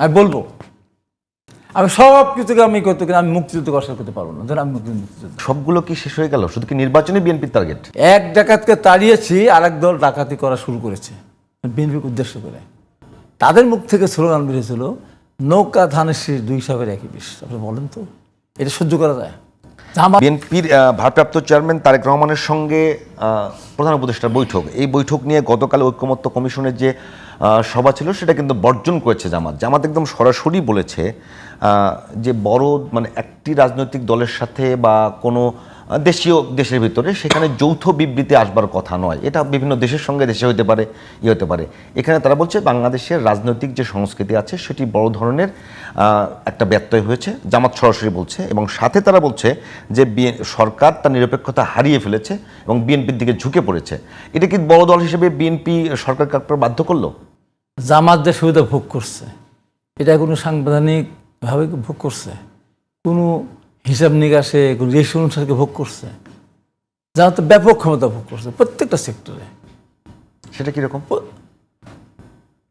আমি বলবো, আমি সব কিছুকে আমি করতে গেলে আমি মুক্তিযুদ্ধ অস্বীকার করতে পারবো না। ধরেন আমি মুক্তিযুদ্ধ সবগুলো কি শেষ হয়ে গেল? শুধু কি নির্বাচনে বিএনপির টার্গেট? এক ডাকাতকে তাড়িয়েছি, আরেক দল ডাকাতি করা শুরু করেছে বিএনপিকে উদ্দেশ্য করে। তাদের মুখ থেকে স্লোগান বেরিয়েছিল, নৌকা ধানের শীষ দুই সাপের একই বিষ। আপনি বলেন তো, এটা সহ্য করা যায়? বিএনপির ভারপ্রাপ্ত চেয়ারম্যান তারেক রহমানের সঙ্গে প্রধান উপদেষ্টার বৈঠক, এই বৈঠক নিয়ে গতকাল ঐকমত্য কমিশনের যে সভা ছিল সেটা কিন্তু বর্জন করেছে জামাত। জামাত একদম সরাসরি বলেছে যে বড় মানে একটি রাজনৈতিক দলের সাথে বা কোনো দেশের ভিতরে সেখানে যৌথ বিবৃতি আসবার কথা নয়। এটা বিভিন্ন দেশের সঙ্গে দেশে হতে পারে, হতে পারে। এখানে তারা বলছে বাংলাদেশের রাজনৈতিক যে সংস্কৃতি আছে সেটি বড় ধরনের একটা ব্যত্যয় হয়েছে, জামাত সরাসরি বলছে। এবং সাথে তারা বলছে যে সরকার তার নিরপেক্ষতা হারিয়ে ফেলেছে এবং বিএনপির দিকে ঝুঁকে পড়েছে। এটা কি বড় দল হিসেবে বিএনপি সরকারকে আপনার বাধ্য করলো? জামাত যে সুবিধা ভোগ করছে, এটা কোনো সাংবিধানিকভাবে ভোগ করছে, কোনো হিসাব নিকাশে কোনো রেশন অনুসারে ভোগ করছে? জামাত ব্যাপক ক্ষমতা ভোগ করছে প্রত্যেকটা সেক্টরে। সেটা কীরকম?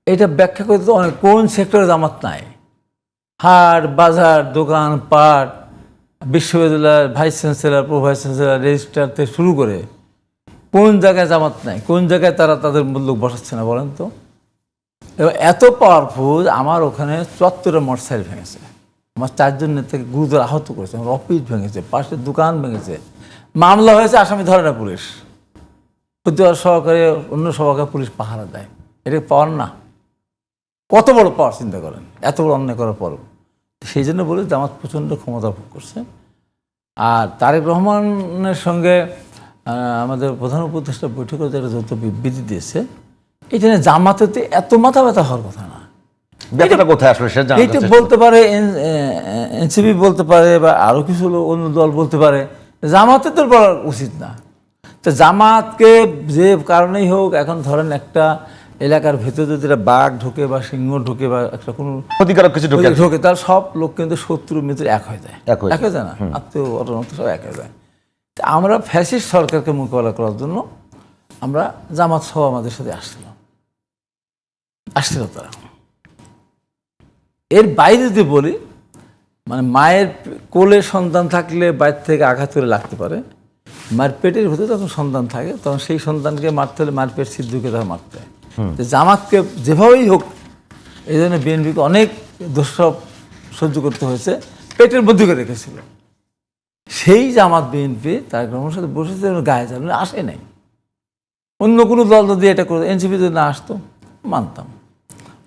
এটা ব্যাখ্যা করতে তো অনেক, কোন সেক্টরে জামাত নাই? হাট বাজার, দোকান পাট, বিশ্ববিদ্যালয়ের vice chancellor, pro vice chancellor, registrar থেকে শুরু করে কোন জায়গায় জামাত নাই? কোন জায়গায় তারা তাদের লোক বসাচ্ছে না বলেন তো? এবং এত পাওয়ারফুল, আমার ওখানে 74 মোটরসাইকেল ভেঙেছে, আমার 4 জন নেতাকে গুরুতর আহত করেছে, আমার অফিস ভেঙেছে, পাশের দোকান ভেঙেছে, মামলা হয়েছে, আসামি ধরে না পুলিশ, প্রতিবার সহকারে অন্য সহকারে পুলিশ পাহারা দেয়। এটা পাওয়ার না? কত বড় পাওয়ার চিন্তা করেন, এত বড় অন্যায় করার পরও। সেই জন্য বলি জামাত প্রচণ্ড ক্ষমতা ভোগ করছে। আর তারেক রহমানের সঙ্গে আমাদের প্রধান উপদেষ্টা বৈঠকে একটা যৌথ বিবৃতি দিয়েছে, এটা নিয়ে জামাতে এত মাথা ব্যথা হওয়ার কথা না। ব্যাপারটা কোথায় আসলে সেটা জানা এইটা যাচ্ছে। বলতে পারে এনসিপি বলতে পারে বা আরও কিছু অন্য দল বলতে পারে, জামাতে তো বলা উচিত না। তো জামাতকে যে কারণেই হোক, এখন ধরেন একটা এলাকার ভেতরে যদি একটা বাঘ ঢোকে বা সিংহ ঢোকে বা একটা কোনো ক্ষতিকারক কিছু ঢোকে, তার সব লোক কিন্তু শত্রু মিত্র এক হয়ে যায়, এক হয়ে যায় না, আত্মীয় অটনত্য সব এক হয়ে যায়। আমরা ফ্যাসিস্ট সরকারকে মোকাবেলা করার জন্য আমরা জামাত সহ আমাদের সাথে আসছিল তারা। এর বাইরে যদি বলি, মানে মায়ের কোলে সন্তান থাকলে বাইরে থেকে আঘাত করে লাগতে পারে, মায়ের পেটের ভিতরে যখন সন্তান থাকে তখন সেই সন্তানকে মারতে হলে মায়ের পেট সিদ্ধকে তারা মারতে হয়। জামাতকে যেভাবেই হোক, এই জন্য বিএনপিকে অনেক দুঃসব সহ্য করতে হয়েছে, পেটের মধ্যে রেখেছিল। সেই জামাত বিএনপি তারেক রহমানের সাথে বসেছে, গায়ে চালানো আসে নাই। অন্য কোনো দল যদি এটা করতো, এনসিপি যদি না আসতো মানতাম,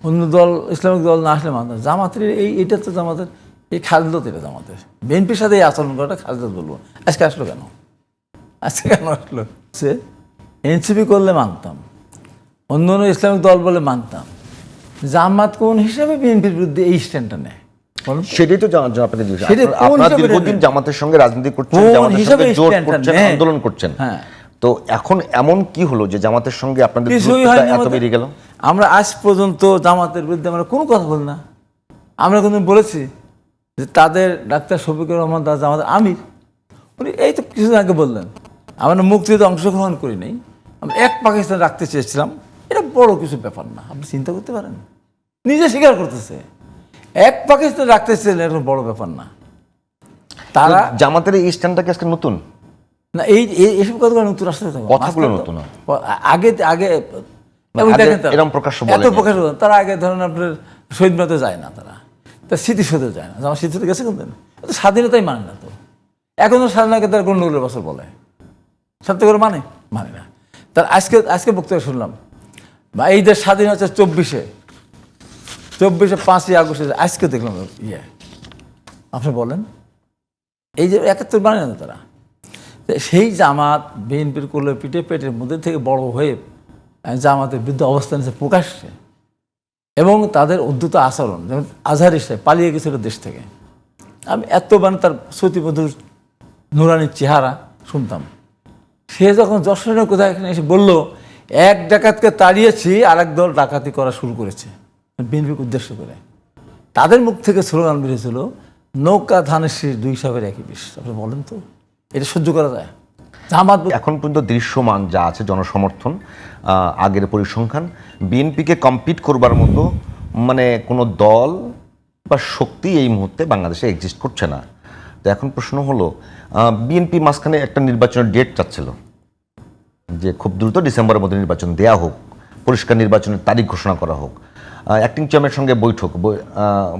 অন্য দল ইসলামিক দল না আসলে মানতাম। জামাতের এইটা তো জামাতের এই খালেদত, এটা জামাতের বিএনপির সাথে এই আচরণ করাটা খালেদত বলবো। আজকে আসলো কেন? আজকে কেন আসলো? সে এনসিপি করলে মানতাম, অন্য অন্য ইসলামিক দল বলে মানতাম। জামাত কোন হিসাবে বিএনপির বিরুদ্ধে এই স্ট্যান্ডটা নেয়? সেটাই তো আপনারা দীর্ঘদিন জামাতের সঙ্গে রাজনীতি করছেন, জামাতের সঙ্গে জোট করছেন, আন্দোলন করছেন। হ্যাঁ, তো এখন এমন কি হলো যে জামাতের সঙ্গে আপনাদের এত বেড়ে গেল? আমরা আজ পর্যন্ত জামাতের বিরুদ্ধে আমরা কোনো কথা বলি না। আমরা কিন্তু বলেছি যে তাদের ডাক্তার শফিকুর রহমান দাস আমাদের আমির, উনি এই তো কিছুদিন আগে বললেন আমরা মুক্তিযুদ্ধে অংশগ্রহণ করি নাই, আমরা এক পাকিস্তান রাখতে চেয়েছিলাম। এটা বড় কিছু ব্যাপার না, আপনি চিন্তা করতে পারেন, নিজে স্বীকার করতেছে এক পাকিস্তান রাখতে চেয়েছিলেন, এটা বড় ব্যাপার না। তারা জামাতের এই স্ট্যান্ডটা কি আজকে নতুন না? এইসব কথাগুলো নতুন আসতে কথাগুলো নতুন আগে আগে এরকম প্রকাশ তারা আগে ধরেন আপনার শহীদ মিনারে যায় না, তারা তার স্মৃতিসৌধে যায় না। আমার স্মৃতিসৌধে গেছে কিন্তু স্বাধীনতাই মানে না, তো এখনো স্বাধীনতাকে তার গণ্ডগোলের বছর বলে, সত্য করে মানে না। তার আজকে বক্তব্য শুনলাম, বা এই দেশ স্বাধীন হচ্ছে 24শে 5ই আগস্টে, আজকে দেখলাম আপনি বলেন এই যে 71 মানে না তারা। সেই জামাত বিএনপির কোলে পিঠে পেটের মধ্যে থেকে বড় হয়ে জামাতের বিরুদ্ধে অবস্থান নিয়েছে প্রকাশ্যে, এবং তাদের উদ্ধত আচরণ, যেমন আজহারি সাহেব পালিয়ে গেছিল দেশ থেকে, আমি এতবার তার শ্রুতিমধুর নুরানির চেহারা শুনতাম। সে যখন যশোরের কোথায় এখানে এসে বলল এক ডাকাতকে তাড়িয়েছি, আরেক দল ডাকাতি করা শুরু করেছে বিএনপিকে উদ্দেশ্য করে, তাদের মুখ থেকে স্লোগান বেরিয়েছিল, নৌকা ধানের শীষ দুই সাপের একই বিষ। আপনি বলেন তো, এটা সহ্য করা যায়? জামাত এখন পর্যন্ত দৃশ্যমান যা আছে জনসমর্থন, আগের পরিসংখ্যান, বিএনপিকে কম্পিট করবার মতো মানে কোনো দল বা শক্তি এই মুহূর্তে বাংলাদেশে এক্সিস্ট করছে না। তো এখন প্রশ্ন হলো, বিএনপি মাঝখানে একটা নির্বাচনের ডেট চাচ্ছিল যে খুব দ্রুত ডিসেম্বরের মধ্যে নির্বাচন দেয়া হোক, পরিষ্কার নির্বাচনের তারিখ ঘোষণা করা হোক। অ্যাক্টিং চেয়ারম্যানের সঙ্গে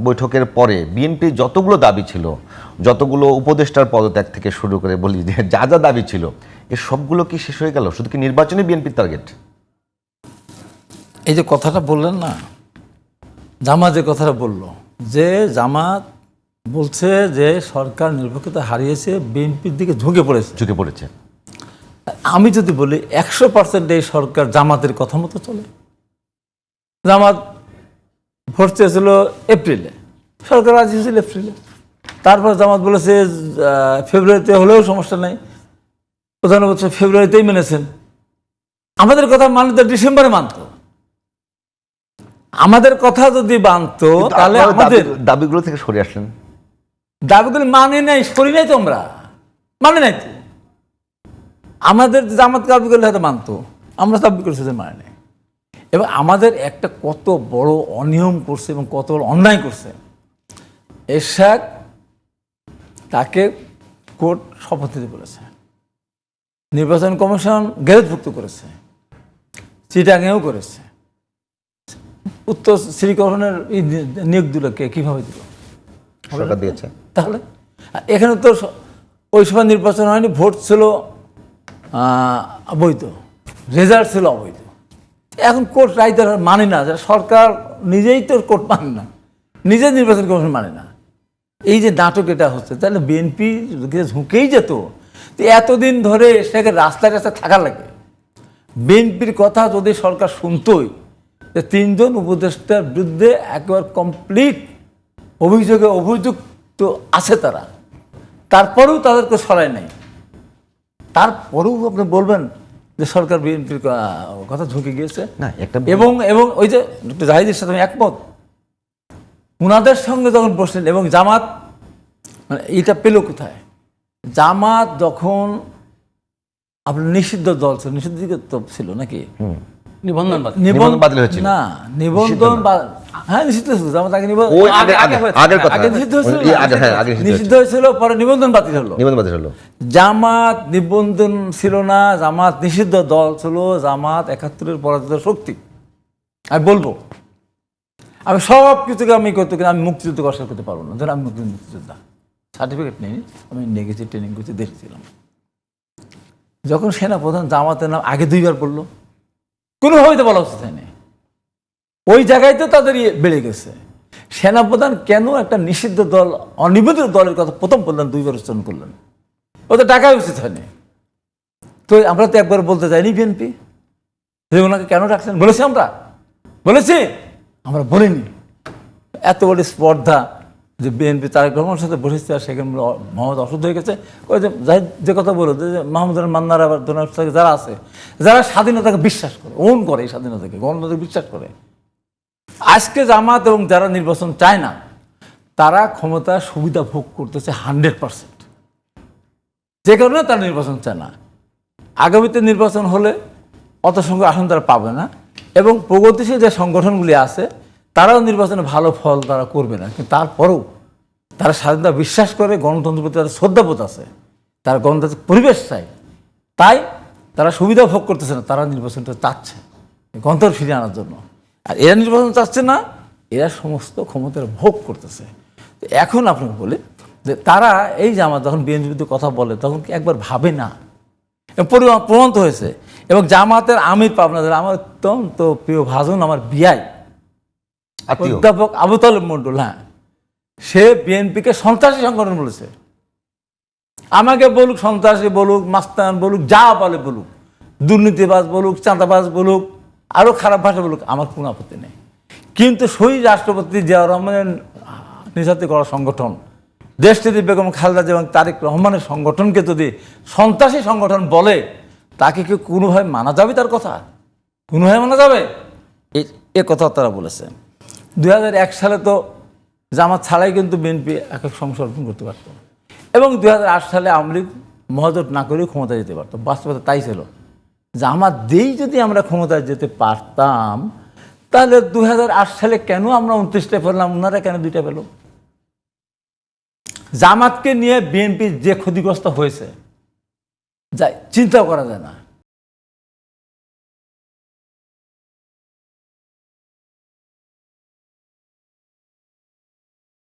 বৈঠকের পরে বিএনপি যতগুলো দাবি ছিল, যতগুলো উপদেষ্টার পদত্যাগ থেকে শুরু করে বলি যে যা যা দাবি ছিল, এর সবগুলো কি শেষ হয়ে গেল? শুধু কি নির্বাচনে বিএনপির টার্গেট? এই যে কথাটা বললেন না, জামাত যে কথাটা বলল, যে জামাত বলছে যে সরকার নিরপেক্ষতা হারিয়েছে, বিএনপির দিকে ঝুঁকে পড়েছে। আমি যদি বলি 100% এই সরকার জামাতের কথা মতো চলে। জামাত ভোট চেয়েছিল এপ্রিলে, সরকার রাজি হয়েছিল এপ্রিলে। তারপর জামাত বলেছে ফেব্রুয়ারিতে হলেও সমস্যা নেই, প্রধানমন্ত্রী ফেব্রুয়ারিতেই মেনেছেন। আমাদের কথা মানলে ডিসেম্বরে মানত। আমাদের কথা যদি মানত তাহলে আমাদের দাবিগুলো থেকে সরে আসলেন। দাবিগুলো মানে নাই, সরি নাই তো, আমরা মানে নাই তো। আমাদের জামাত দাবিগুলো হয়তো মানতো, আমরা দাবি করছি যে মানে নাই। এবং আমাদের একটা কত বড় অনিয়ম করছে এবং কত বড় অন্যায় করছে। এরশাদ তাকে কোর্ট শপথ নিতে বলেছে, নির্বাচন কমিশন গ্রেফতারভুক্ত করেছে, চিটাগাংয়েও করেছে। উত্তর সিটি কর্পোরেশনের নিয়োগগুলোকে কিভাবে দিল? সরকার দিয়েছে। তাহলে এখানে তো ওই সময় নির্বাচন হয়নি, ভোট ছিল অবৈধ, রেজাল্ট ছিল অবৈধ। এখন কোর্ট রায় তারা মানে না, সরকার নিজেই তো কোর্ট মানে না, নিজের নির্বাচন কমিশন মানে না। এই যে নাটক এটা হচ্ছে, তাহলে বিএনপি ঝুঁকেই যেত। তো এতদিন ধরে সেটাকে রাস্তায় রাস্তায় থাকা লাগে। বিএনপির কথা যদি সরকার শুনতই, যে 3 জন উপদেষ্টার বিরুদ্ধে একেবারে কমপ্লিট অভিযোগে অভিযুক্ত আছে তারা, তারপরেও তাদেরকে সরায় নাই। তারপরেও আপনি বলবেন যে সরকার বিএনপির কথা ঝুঁকে গিয়েছে না একটা এবং ওই যে ডক্টর জাহিদের সাথে আমি একমত। উনাদের সঙ্গে যখন বসলেন এবং জামাত মানে এইটা পেল কোথায়? জামাত যখন আপনার নিষিদ্ধ দল ছিল, নিষিদ্ধ দিকে তো ছিল নাকি, নিবন্ধন বাতিল হয়েছিল না, নিবন্ধন হ্যাঁ নিষিদ্ধ ছিল। জামাত আগে নিষিদ্ধ হয়েছিল, পরে নিবন্ধন বাতিল হলো। জামাত নিবন্ধন ছিল না, জামাত নিষিদ্ধ দল ছিল। জামাত 71-এর পরাজিত শক্তি। আমি বলবো, আমি সব কিছুকে আমি করতে, কিন্তু আমি মুক্তিযুদ্ধ কষ্ট করতে পারবো না। ধরুন আমি মুক্তিযোদ্ধা, সার্টিফিকেট নেই, আমি নেগেছি, ট্রেনিং করছি, দেখছিলাম। যখন সেনাপ্রধান জামাতের নাম আগে 2বার বললো, কোনোভাবেই তো বলা উচিত হয়নি। ওই জায়গায় তো তাদের বেড়ে গেছে। সেনাপ্রধান কেন একটা নিষিদ্ধ দল, অনিবন্ধিত দলের কথা প্রথম বললেন, 2বার উচ্চারণ করলেন? ও তো টাকাই উচিত হয়নি। তো আমরা তো একবার বলতে যাইনি বিএনপি যে ওনাকে কেন রাখছেন? বলেছি আমরা? বলেছি? আমরা বলিনি। এত বড় স্পর্ধা যে বিএনপি তারেক রহমানের সাথে বসেছে, আর সেখানে মোহাম্মদ অসুস্থ হয়ে গেছে। ওই যে কথা বলো যে মাহমুদ মান্নার আবার যারা আছে, যারা স্বাধীনতাকে বিশ্বাস করে, ওন করে, এই স্বাধীনতাকে, গণতন্ত্রকে বিশ্বাস করে। আজকে জামাত এবং যারা নির্বাচন চায় না, তারা ক্ষমতা সুবিধা ভোগ করতেছে 100%। যে কারণে তারা নির্বাচন চায় না। আগামীতে নির্বাচন হলে অত সংখ্যক আসন তারা পাবে না, এবং প্রগতিশীল যে সংগঠনগুলি আছে তারাও নির্বাচনে ভালো ফল তারা করবে না। কিন্তু তারপরেও তারা স্বাধীনতা বিশ্বাস করে, গণতন্ত্রের প্রতি তাদের শ্রদ্ধাবোধ আছে, তারা গণতান্ত্রিক পরিবেশ চায়। তাই তারা সুবিধা ভোগ করতেছে না, তারা নির্বাচনটা চাচ্ছে গণতন্ত্র ফিরিয়ে আনার জন্য। আর এরা নির্বাচন চাচ্ছে না, এরা সমস্ত ক্ষমতার ভোগ করতেছে। এখন আপনাকে বলি যে তারা এই যে আমার যখন বিএনপির বিরুদ্ধে কথা বলে, তখন কি একবার ভাবে না? প্রমাণিত হয়েছে। এবং জামাতের আমির পাবনাদের আমার অত্যন্ত প্রিয় ভাজন, আমার বিআই অধ্যাপক আবু তালেব মন্ডল, হ্যাঁ, সে বিএনপিকে সন্ত্রাসী সংগঠন বলেছে। আমাকে বলুক সন্ত্রাসী বলুক, মাস্তান বলুক, যা বলে বলুক, দুর্নীতিবাজ বলুক, চাঁদাবাজ বলুক, আরও খারাপ ভাষা বলুক, আমার কোনো আপত্তি নেই। কিন্তু শহীদ রাষ্ট্রপতি জিয়াউর রহমানের নির্যাতিত করা সংগঠন, দেশটিতে বেগম খালেদা জিয়া এবং তারেক রহমানের সংগঠনকে যদি সন্ত্রাসী সংগঠন বলে, তাকে কি কোনোভাবে মানা যাবে? তার কথা কোনোভাবে মানা যাবে? এ কথা তারা বলেছে। 2001 সালে তো জামাত ছাড়াই কিন্তু বিএনপি একক সংসদ গঠন করতে পারত, এবং 2008 সালে আওয়ামী লীগ মহাজোট না করেও ক্ষমতায় যেতে পারত। বাস্তবতা তাই ছিল। জামাত দিয়েই যদি আমরা ক্ষমতায় যেতে পারতাম, তাহলে 2008 সালে কেন আমরা 29টা পেলাম, ওনারা কেন 2টা পেল? জামাতকে নিয়ে বিএনপি যে ক্ষতিগ্রস্ত হয়েছে, যাই চিন্তাও করা যায় না।